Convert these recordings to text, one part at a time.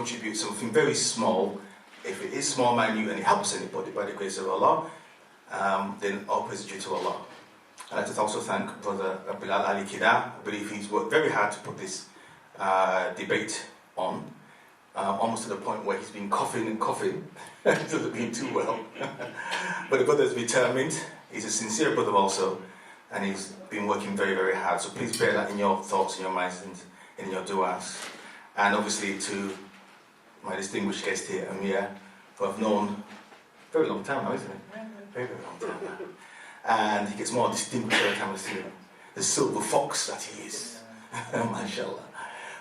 contribute something very small, if it is small, minute, and it helps anybody by the grace of Allah, then all praise is due to Allah. I'd like to also thank Brother Bilal Ali Kida. I believe he's worked very hard to put this debate on, almost to the point where he's been coughing and coughing. It doesn't mean too well. But the brother is determined. He's a sincere brother also, and he's been working very, very hard. So please bear that in your thoughts, in your minds, and in your du'as. And obviously to my distinguished guest here, Amir, who I've known a very long time now, isn't it? Very, very long time now. And he gets more distinguished every time I see him. The silver fox that he is. MashaAllah.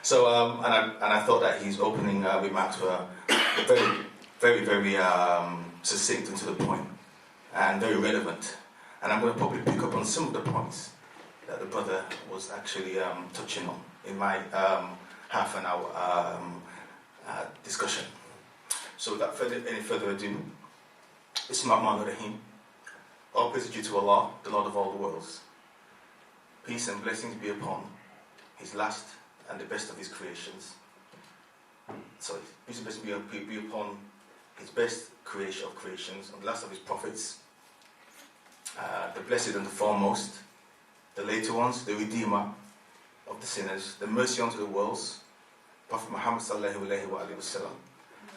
So, and I thought that his opening remarks were very, very, very succinct and to the point, and very relevant. And I'm going to probably pick up on some of the points that the brother was actually touching on in my half an hour discussion. So without any further ado, Bismillahir-Rahmanir-Rahim. All praise is due to Allah, the Lord of all the worlds. Peace and blessings be upon His last and the best of His creations. Sorry, peace and blessings be upon His best creation of creations, and the last of His prophets, the blessed and the foremost, the later ones, the Redeemer of the sinners, the mercy unto the worlds, Prophet Muhammad sallallahu alaihi wasallam,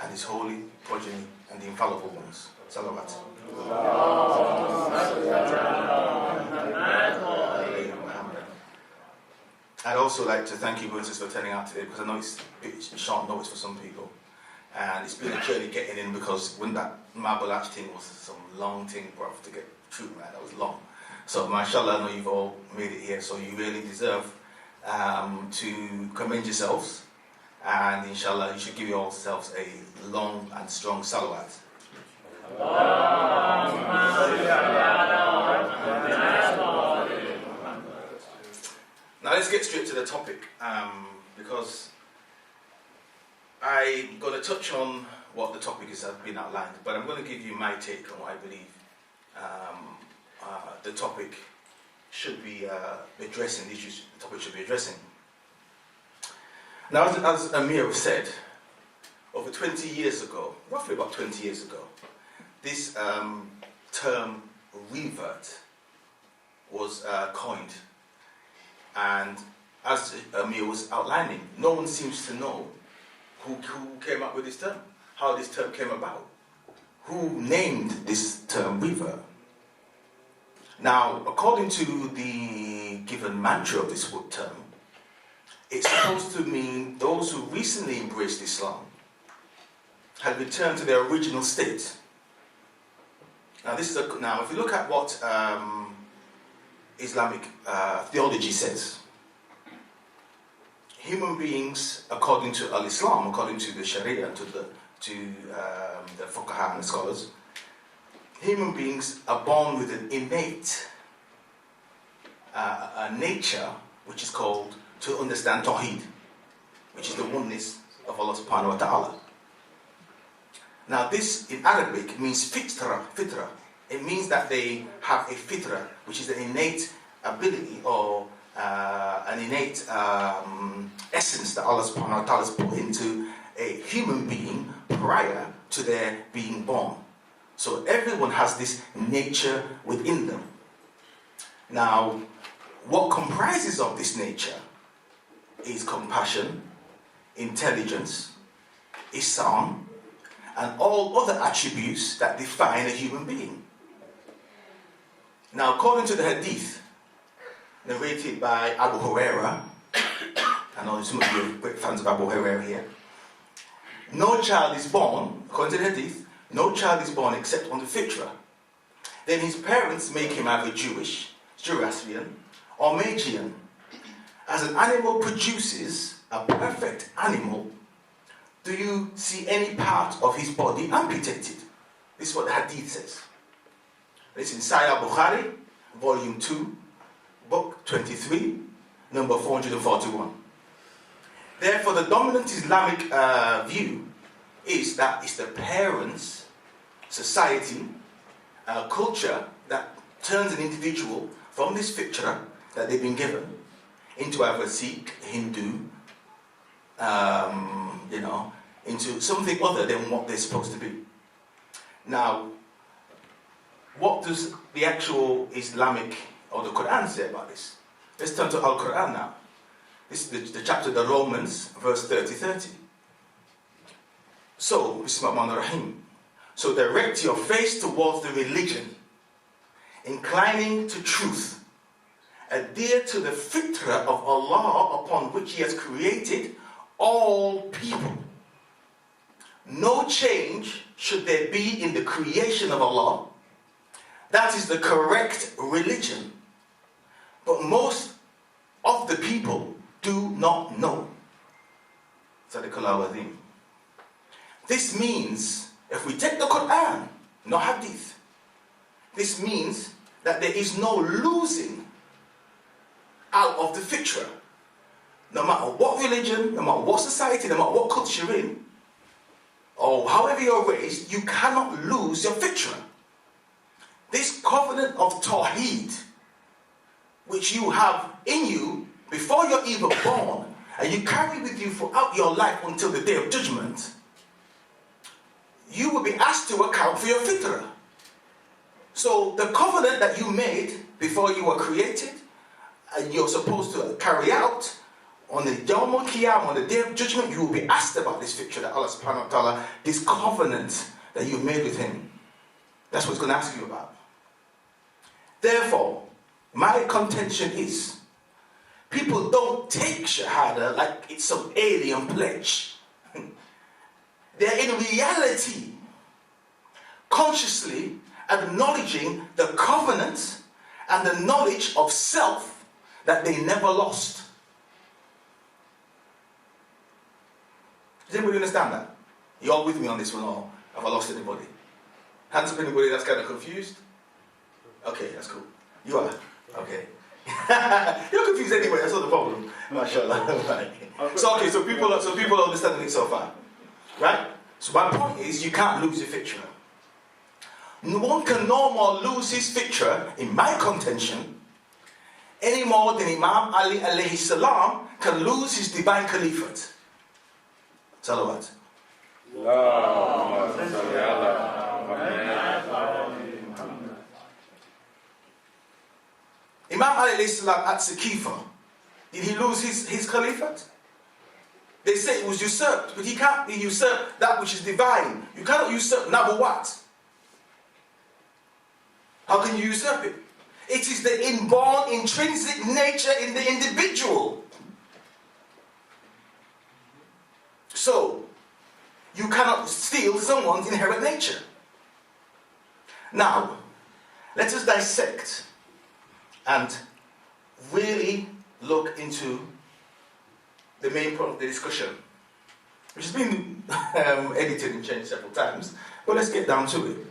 and his holy progeny and the infallible ones. Salawat. I'd also like to thank you, brothers, for turning out today, because I know it's short notice for some people, and it's been a journey getting in, because when that Marble Arch thing was some long thing, bro, to get through, man, that was long. So, mashallah, I know you've all made it here, so you really deserve to commend yourselves, and inshallah, you should give yourselves a long and strong salawat. Now let's get straight to the topic, because I'm going to touch on what the topic is has been outlined, but I'm going to give you my take on what I believe the topic should be addressing, the issues the topic should be addressing. Now, as Amir said, over 20 years ago, roughly about 20 years ago, this term revert was coined. And as Amir was outlining, no one seems to know who came up with this term, how this term came about, who named this term revert. Now, according to the given mantra of this term, it's supposed to mean those who recently embraced Islam had returned to their original state. Now, if you look at what Islamic theology says, human beings, according to Al-Islam, according to the Sharia, to the Fuqaha and the scholars, human beings are born with an innate nature, which is called to understand Tawheed, which is the oneness of Allah subhanahu wa ta'ala. Now this in Arabic means fitra. It means that they have a fitra, which is an innate ability or an innate essence that Allah subhanahu wa ta'ala has put into a human being prior to their being born. So everyone has this nature within them. Now, what comprises of this nature is compassion, intelligence, ihsan, and all other attributes that define a human being. Now, according to the hadith narrated by Abu Huraira, I know some of you are great fans of Abu Huraira here, no child is born, according to the hadith, no child is born except on the fitra. Then his parents make him either Jewish, Zoroastrian, or Magian. As an animal produces a perfect animal, do you see any part of his body amputated? This is what the hadith says. It's in Sahih Bukhari, volume 2, book 23, number 441. Therefore, the dominant Islamic view is that it's the parents, society, culture that turns an individual from this fitra that they've been given into either Sikh, Hindu, into something other than what they're supposed to be. Now, what does the actual Islamic or the Quran say about this? Let's turn to Al-Quran now. This is the chapter of the Romans, verse 30. So, Bismillahir-Rahmanir-Rahim. So direct your face towards the religion, inclining to truth. Adhere to the fitrah of Allah upon which He has created all people. No change should there be in the creation of Allah. That is the correct religion. But most of the people do not know. Sadaqallahu Azim. This means, if we take the Quran, no hadith, this means that there is no losing out of the fitrah. No matter what religion, no matter what society, no matter what culture you're in, or however you're raised, you cannot lose your fitrah. This covenant of Tawheed, which you have in you before you're even born, and you carry with you throughout your life until the day of judgment, you will be asked to account for your fitrah. So the covenant that you made before you were created, and you're supposed to carry out, on the Yawm al-Qiyamah, on the day of judgment, you will be asked about this fitrah that Allah subhanahu wa ta'ala, this covenant that you've made with Him. That's what He's going to ask you about. Therefore, my contention is, people don't take Shahada like it's some alien pledge. They're in reality consciously acknowledging the covenant and the knowledge of self that they never lost. Does anybody understand that? You all with me on this one, or have I lost anybody? Hands up anybody that's kind of confused? Okay, that's cool. You are? Okay. You're confused anyway, that's not the problem. MashaAllah. Right. So people are understanding it so far. Right? So my point is, you can't lose your fitrah. No one can no more lose his fitrah, in my contention, any more than Imam Ali alayhi salam can lose his divine caliphate. Salawat. Imam Ali alayhi salam at Saqifa, did he lose his caliphate? They say it was usurped, but he can't usurp that which is divine. You cannot usurp Nabuwat. How can you usurp it? It is the inborn, intrinsic nature in the individual. So, you cannot steal someone's inherent nature. Now, let us dissect and really look into the main point of the discussion, which has been edited and changed several times, but let's get down to it.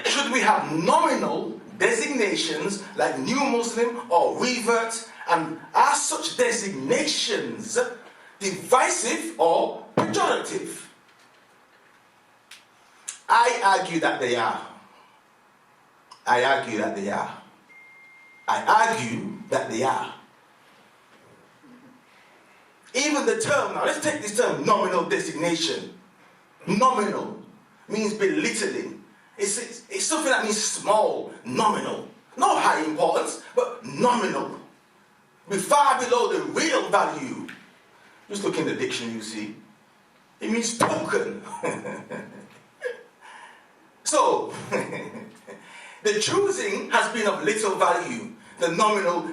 Should we have nominal designations like New Muslim or Revert, and are such designations divisive or pejorative? I argue that they are. I argue that they are. Even the term, now let's take this term, nominal designation. Nominal means belittling. It's something that means small, nominal. Not high importance, but nominal. Be far below the real value. Just look in the dictionary, you see. It means token. So, the choosing has been of little value, the nominal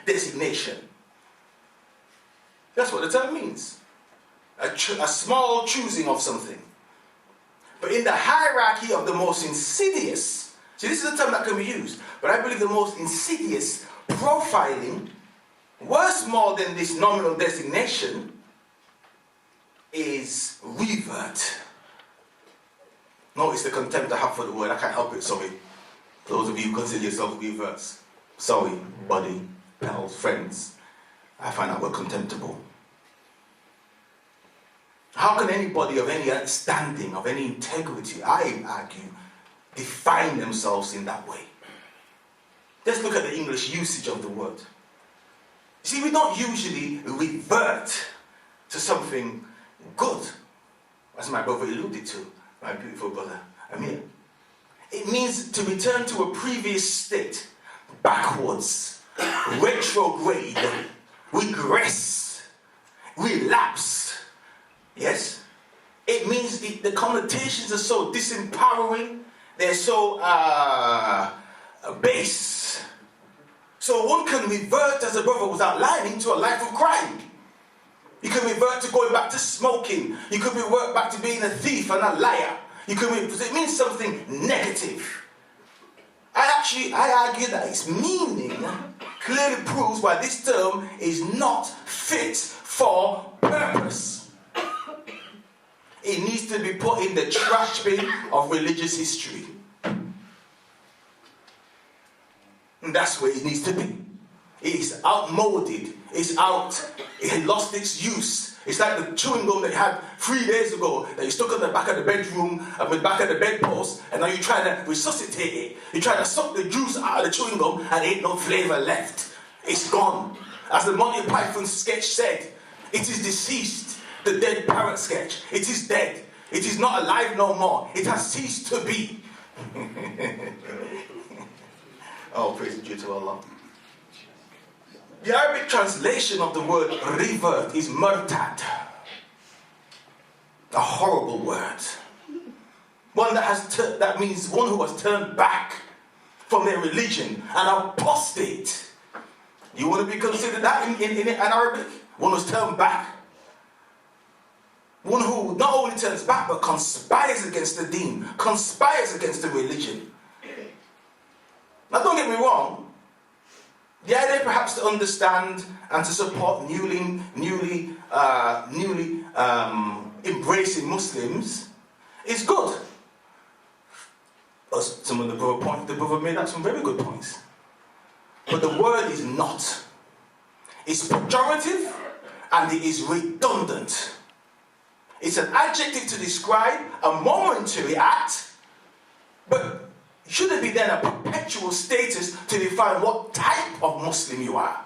designation. That's what the term means. A small choosing of something. But in the hierarchy of the most insidious, see, this is a term that can be used, but I believe the most insidious profiling, worth more than this nominal designation, is revert. Notice the contempt I have for the word. I can't help it, sorry. Those of you who consider yourself reverts. Sorry, buddy, pals, friends. I find that word contemptible. How can anybody of any standing, of any integrity, I argue, define themselves in that way? Let's look at the English usage of the word. See, we don't usually revert to something good, as my brother alluded to, my beautiful brother Amir. It means to return to a previous state, backwards, retrograde, regress, relapse. Yes? It means the connotations are so disempowering, they're so base. So one can revert, as a brother was outlining, to a life of crime. You can revert to going back to smoking. You could revert back to being a thief and a liar. It means something negative. I argue that its meaning clearly proves why this term is not fit for purpose. It needs to be put in the trash bin of religious history. And that's where it needs to be. It is outmoded. It lost its use. It's like the chewing gum that you had 3 days ago that you stuck on the back of the bedroom and the back of the bedpost, and now you're trying to resuscitate it. You're trying to suck the juice out of the chewing gum and there ain't no flavor left. It's gone. As the Monty Python sketch said, it is deceased. The dead parrot sketch. It is dead. It is not alive no more. It has ceased to be. Oh, praise be to Allah. The Arabic translation of the word revert is murtad. A horrible word. One that means one who has turned back from their religion, an apostate. You want to be considered that in Arabic? One who's turned back. One who not only turns back but conspires against the deen, conspires against the religion. Now don't get me wrong. The idea perhaps to understand and to support newly embracing Muslims is good. As some of the brother made out some very good points. But the word is not. It's pejorative and it is redundant. It's an adjective to describe a momentary act, but should it be then a perpetual status to define what type of Muslim you are?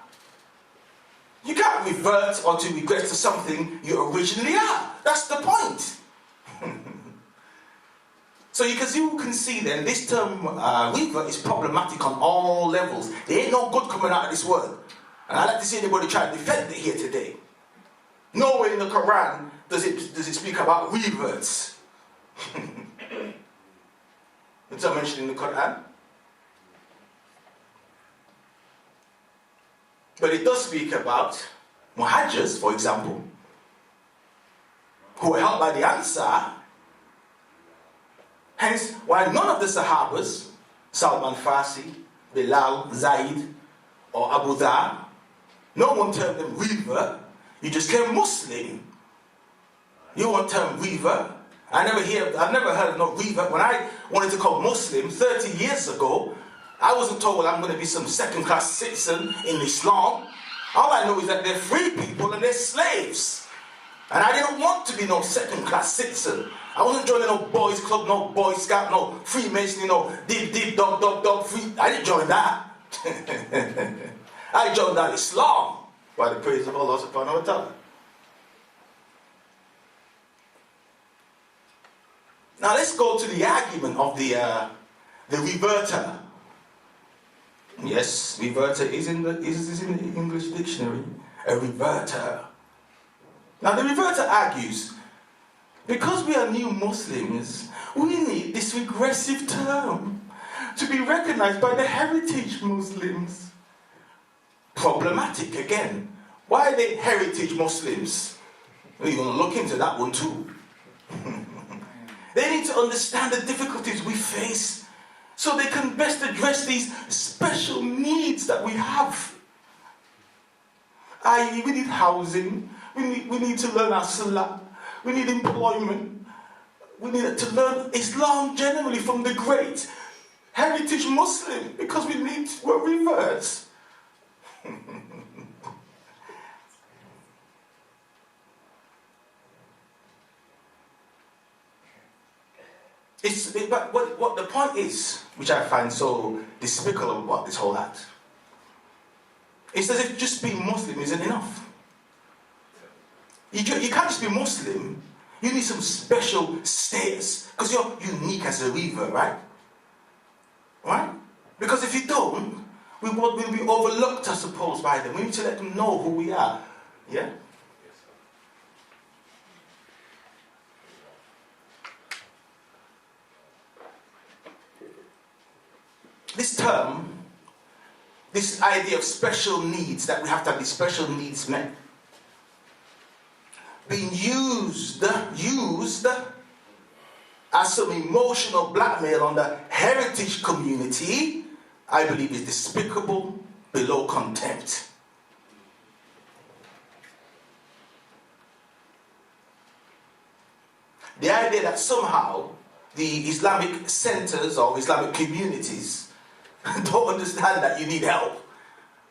You can't revert or to regress to something you originally are. That's the point. So you can see then this term revert is problematic on all levels. There ain't no good coming out of this word. And I'd like to see anybody try to defend it here today. Nowhere in the Quran does it speak about reverts. It's not mentioned in the Quran. But it does speak about muhajjers, for example, who were helped by the Ansar. Hence, while none of the Sahabas, Salman Farsi, Bilal, Zaid, or Abu Dhar, no one termed them revert. You just came Muslim. You won't term revert. I've never heard of no revert. When I wanted to call Muslim 30 years ago, I wasn't told I'm going to be some second-class citizen in Islam. All I know is that they're free people and they're slaves. And I didn't want to be no second-class citizen. I wasn't joining no boys club, no boy scout, no Freemasonry, no dib, dog, free. I didn't join that. I joined that Islam by the praise of Allah subhanahu wa ta'ala. Now let's go to the argument of the reverter. Yes, reverter is in the English dictionary. A reverter. Now the reverter argues, because we are new Muslims, we need this regressive term to be recognized by the heritage Muslims. Problematic again. Why are they heritage Muslims? We're going to look into that one too. They need to understand the difficulties we face so they can best address these special needs that we have. I.e., we need housing, we need to learn our salah, we need employment, we need to learn Islam generally from the great heritage Muslim, because we're reverts. But what the point is, which I find so despicable about this whole act, is as if just being Muslim isn't enough. You can't just be Muslim. You need some special status because you're unique as a revert, right? Right? Because if you don't, we'll be overlooked, I suppose, by them. We need to let them know who we are. Yeah? This term, this idea of special needs, that we have to have these special needs met, being used as some emotional blackmail on the heritage community, I believe is despicable, below contempt. The idea that somehow the Islamic centers or Islamic communities don't understand that you need help,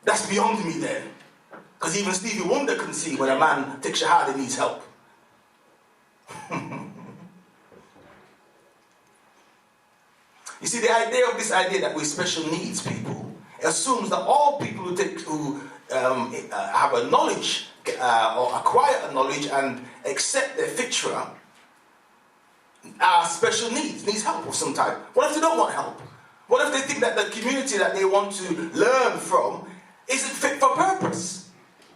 that's beyond me then. Because even Stevie Wonder can see when a man takes shahada needs help. You see, the idea of this idea that we're special needs people assumes that all people who have a knowledge or acquire a knowledge and accept their fitra are special needs help of some type. What if they don't want help? What if they think that the community that they want to learn from isn't fit for purpose?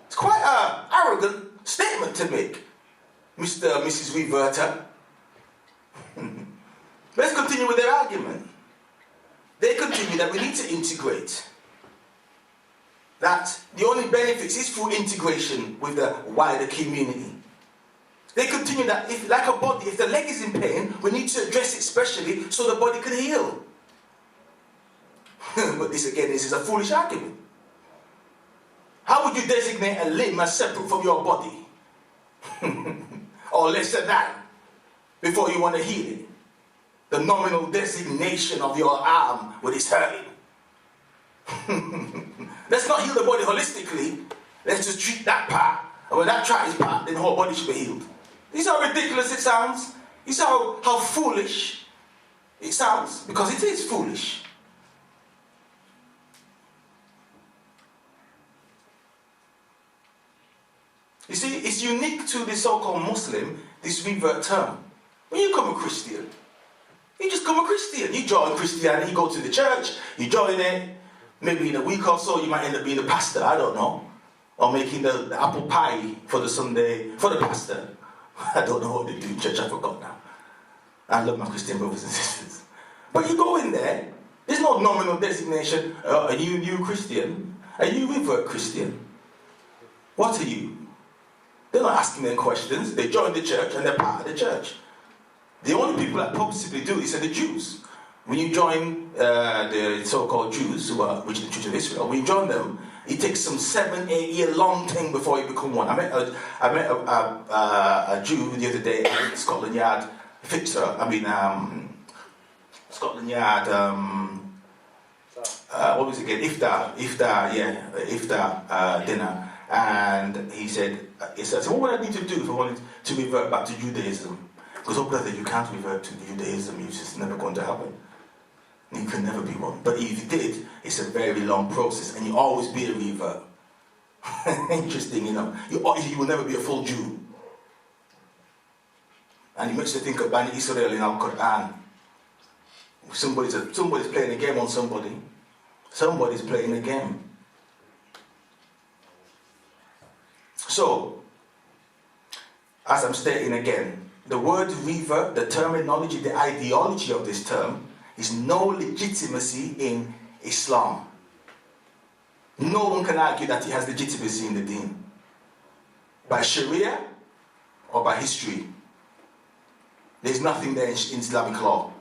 It's quite an arrogant statement to make, Mr. and Mrs. Reverter. Let's continue with their argument. They continue that we need to integrate. That the only benefits is through integration with the wider community. They continue that if, like a body, if the leg is in pain, we need to address it specially so the body can heal. But this is a foolish argument. How would you designate a limb as separate from your body? Or lesser than, before you want to heal it? The nominal designation of your arm when it's hurting. Let's not heal the body holistically. Let's just treat that part. And when that part is part, then the whole body should be healed. You see how ridiculous it sounds? You see how foolish it sounds? Because it is foolish. You see, it's unique to the so-called Muslim, this revert term. When you become a Christian, you just become a Christian. You join Christianity, you go to the church, you join it. Maybe in a week or so, you might end up being the pastor, I don't know. Or making the apple pie for the Sunday, for the pastor. I don't know what they do in church, I forgot now. I love my Christian brothers and sisters. But you go in there, there's no nominal designation. Are you Christian? Are you revert Christian? What are you? They're not asking them questions. They join the church and they're part of the church. The only people that possibly do this are the Jews. When you join the so-called Jews, which is the Church of Israel, when you join them, it takes some 7-8 year long thing before you become one. I met a Jew the other day at Scotland Yard Scotland Yard. What was it again? Iftar dinner. And he said, so what would I need to do if I wanted to revert back to Judaism? Because, oh brother, you can't revert to Judaism, it's just never going to happen. You can never be one. But if you did, it's a very long process, and you always be a revert. Interesting, you know. You will never be a full Jew. And it makes you think of Bani Israel in Al-Quran. Somebody's playing a game on somebody. Somebody's playing a game. So, as I'm stating again, the word revert, the terminology, the ideology of this term, is no legitimacy in Islam. No one can argue that it has legitimacy in the deen. By Sharia or by history. There's nothing there in Islamic law.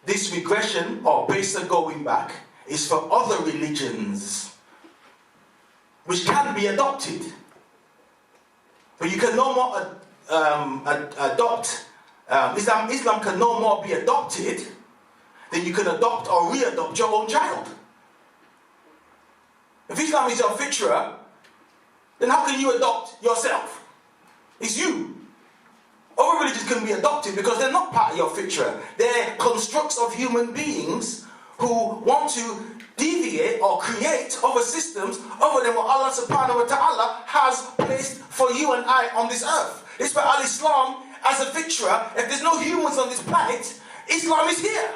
This regression or baser going back is for other religions which can be adopted. But you can no more adopt, Islam can no more be adopted than you can adopt or re-adopt your own child. If Islam is your fitra, then how can you adopt yourself? It's you. Other religions can be adopted because they're not part of your fitra. They're constructs of human beings who want to deviate or create other systems other than what Allah subhanahu wa ta'ala has placed for you and I on this earth. It's why Al-Islam, as a fitra, if there's no humans on this planet, Islam is here.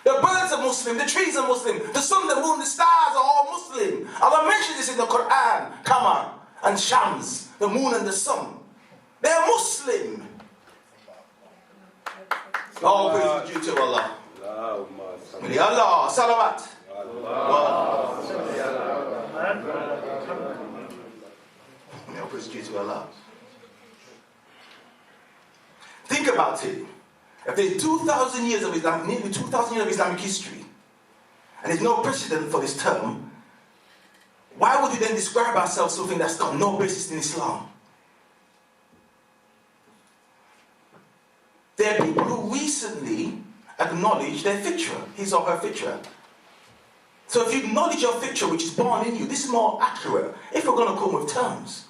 The birds are Muslim, the trees are Muslim, the sun, the moon, the stars are all Muslim. Allah mentions this in the Quran, Qamar and Shams, the moon and the sun. They are Muslim. All praise is due to Allah. Allah, salawat. All praise is due to Allah. Think about it. If there's 2,000 years of Islam, nearly 2,000 years of Islamic history, and there's no precedent for this term, why would we then describe ourselves something that's got no basis in Islam? There are people who recently acknowledge their fitra, his or her fitra. So if you acknowledge your fitra, which is born in you, this is more accurate if we're going to come with terms.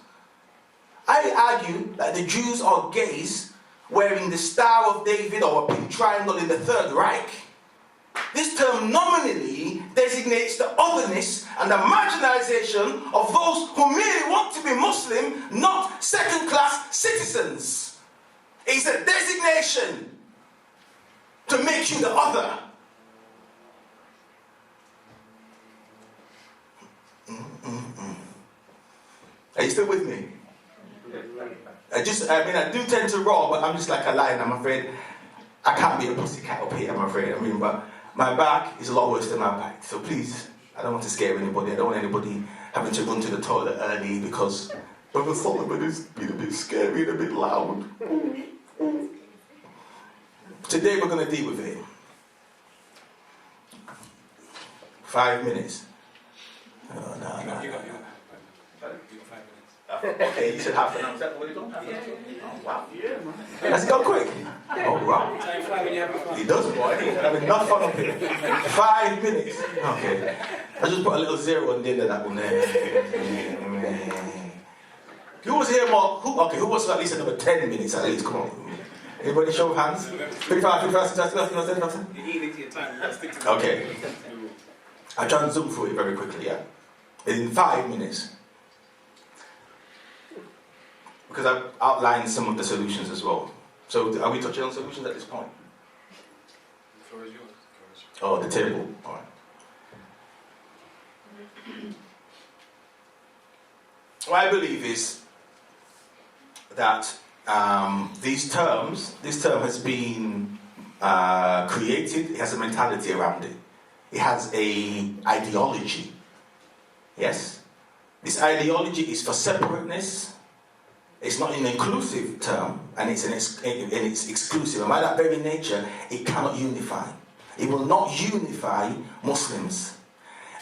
I argue that the Jews are gays wearing the Star of David or a pink triangle in the Third Reich. This term nominally designates the otherness and the marginalization of those who merely want to be Muslim, not second-class citizens. It's a designation to make you the other. Are you still with me? I do tend to roar, but I'm just like a lion, I'm afraid. I can't be a pussycat up here, I'm afraid. But my back is a lot worse than my back. So please, I don't want to scare anybody. I don't want anybody having to run to the toilet early because Brother Solomon is being a bit scary and a bit loud. Today we're going to deal with it. 5 minutes. Oh, no. Okay, you said half an hour. Is that what you done? Oh, wow. Let's go quick. Oh, wow. He does, boy. He's having enough fun up here. 5 minutes. Okay. I just put a little zero on the end of that one there. Who was here more? Who was at least another 10 minutes at least? Come on. Anybody show of hands? 55. Okay. I'll try and zoom through it very quickly, yeah? In 5 minutes. Because I've outlined some of the solutions as well. So are we touching on solutions at this point? The floor is yours. Oh, the table. All right. What I believe is that this term has been created. It has a mentality around it. It has an ideology. Yes? This ideology is for separateness. It's not an inclusive term, and it's exclusive. And by that very nature, it cannot unify. It will not unify Muslims.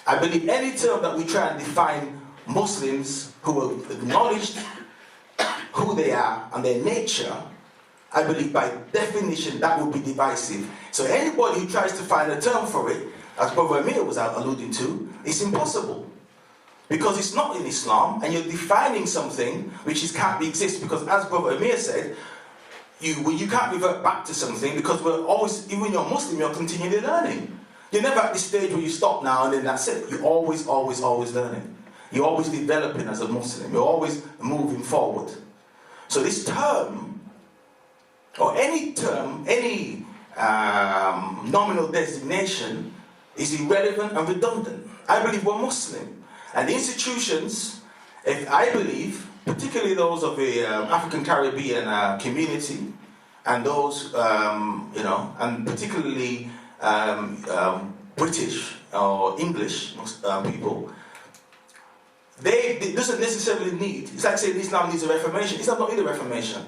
I believe any term that we try and define Muslims who have acknowledged who they are and their nature, I believe by definition that will be divisive. So anybody who tries to find a term for it, as Brother Amir was alluding to, it's impossible. Because it's not in Islam, and you're defining something which can't exist. Because as Brother Amir said, you can't revert back to something because we're always, even when you're Muslim, you're continually learning. You're never at this stage where you stop now and then that's it. You're always learning. You're always developing as a Muslim. You're always moving forward. So this term, or any term, any nominal designation is irrelevant and redundant. I believe we're Muslim. And the institutions, I believe, particularly those of the African Caribbean community, and those, and particularly British or English people, it doesn't necessarily need, it's like saying Islam needs a reformation. Islam don't need a reformation.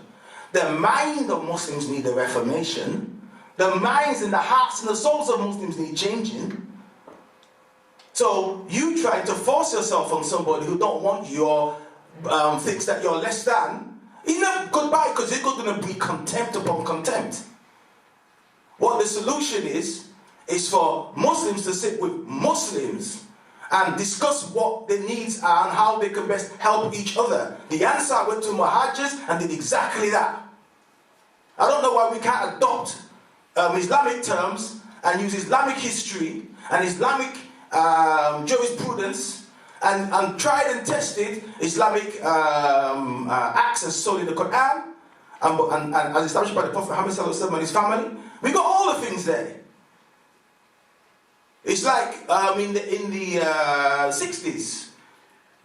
The mind of Muslims need a reformation. The minds and the hearts and the souls of Muslims need changing. So you try to force yourself on somebody who don't want you or thinks that you're less than, it's never goodbye, because they're going to be contempt upon contempt. What the solution is for Muslims to sit with Muslims and discuss what their needs are and how they can best help each other. The Ansar went to Muhajirs and did exactly that. I don't know why we can't adopt Islamic terms and use Islamic history and Islamic jurisprudence and tried and tested Islamic acts as sold in the Quran and as established by the Prophet Muhammad ﷺ and his family. We got all the things there. It's like in the 60s,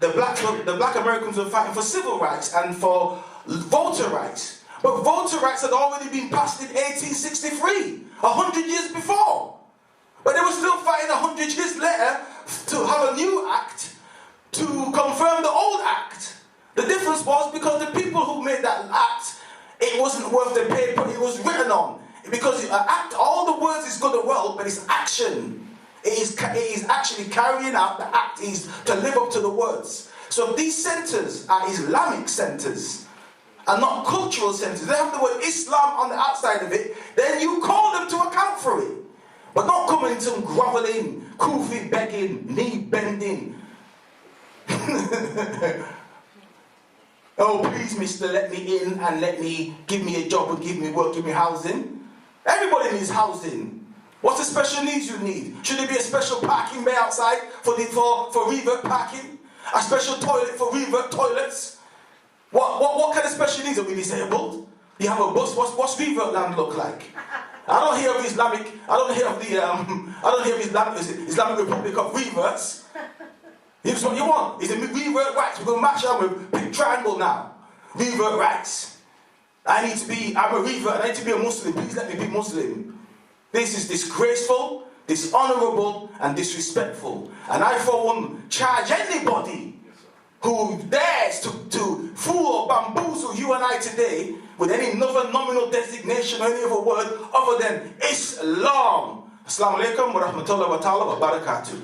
the black Americans were fighting for civil rights and for voter rights. But voter rights had already been passed in 1863, 100 years before. But they were still fighting 100 years later to have a new act to confirm the old act. The difference was because the people who made that act, it wasn't worth the paper it was written on. Because an act, all the words is good and well, but it's action. It is actually carrying out the act, is to live up to the words. So these centers are Islamic centers and not cultural centers. They have the word Islam on the outside of it, then you call them to account for it. But not coming in some groveling, kufi begging, knee bending. Oh, please, mister, let me in and give me a job and give me work, give me housing. Everybody needs housing. What's the special needs you need? Should there be a special parking bay outside for Revert parking? A special toilet for Revert toilets? What kind of special needs? Are we disabled? You have a bus? What's Revert land look like? I don't hear of Islamic. I don't hear of Islamic Republic of Reverts. Here's what you want. Is it Revert rights? We're going to match up with big triangle now. Revert rights. I'm a Revert and I need to be a Muslim. Please let me be Muslim. This is disgraceful, dishonorable, and disrespectful. And I, for one, charge anybody who dares to fool or bamboozle you and I today with any other nominal designation or any other word other than Islam. Assalamu alaikum wa rahmatullahi wa ta'ala wa barakatuh.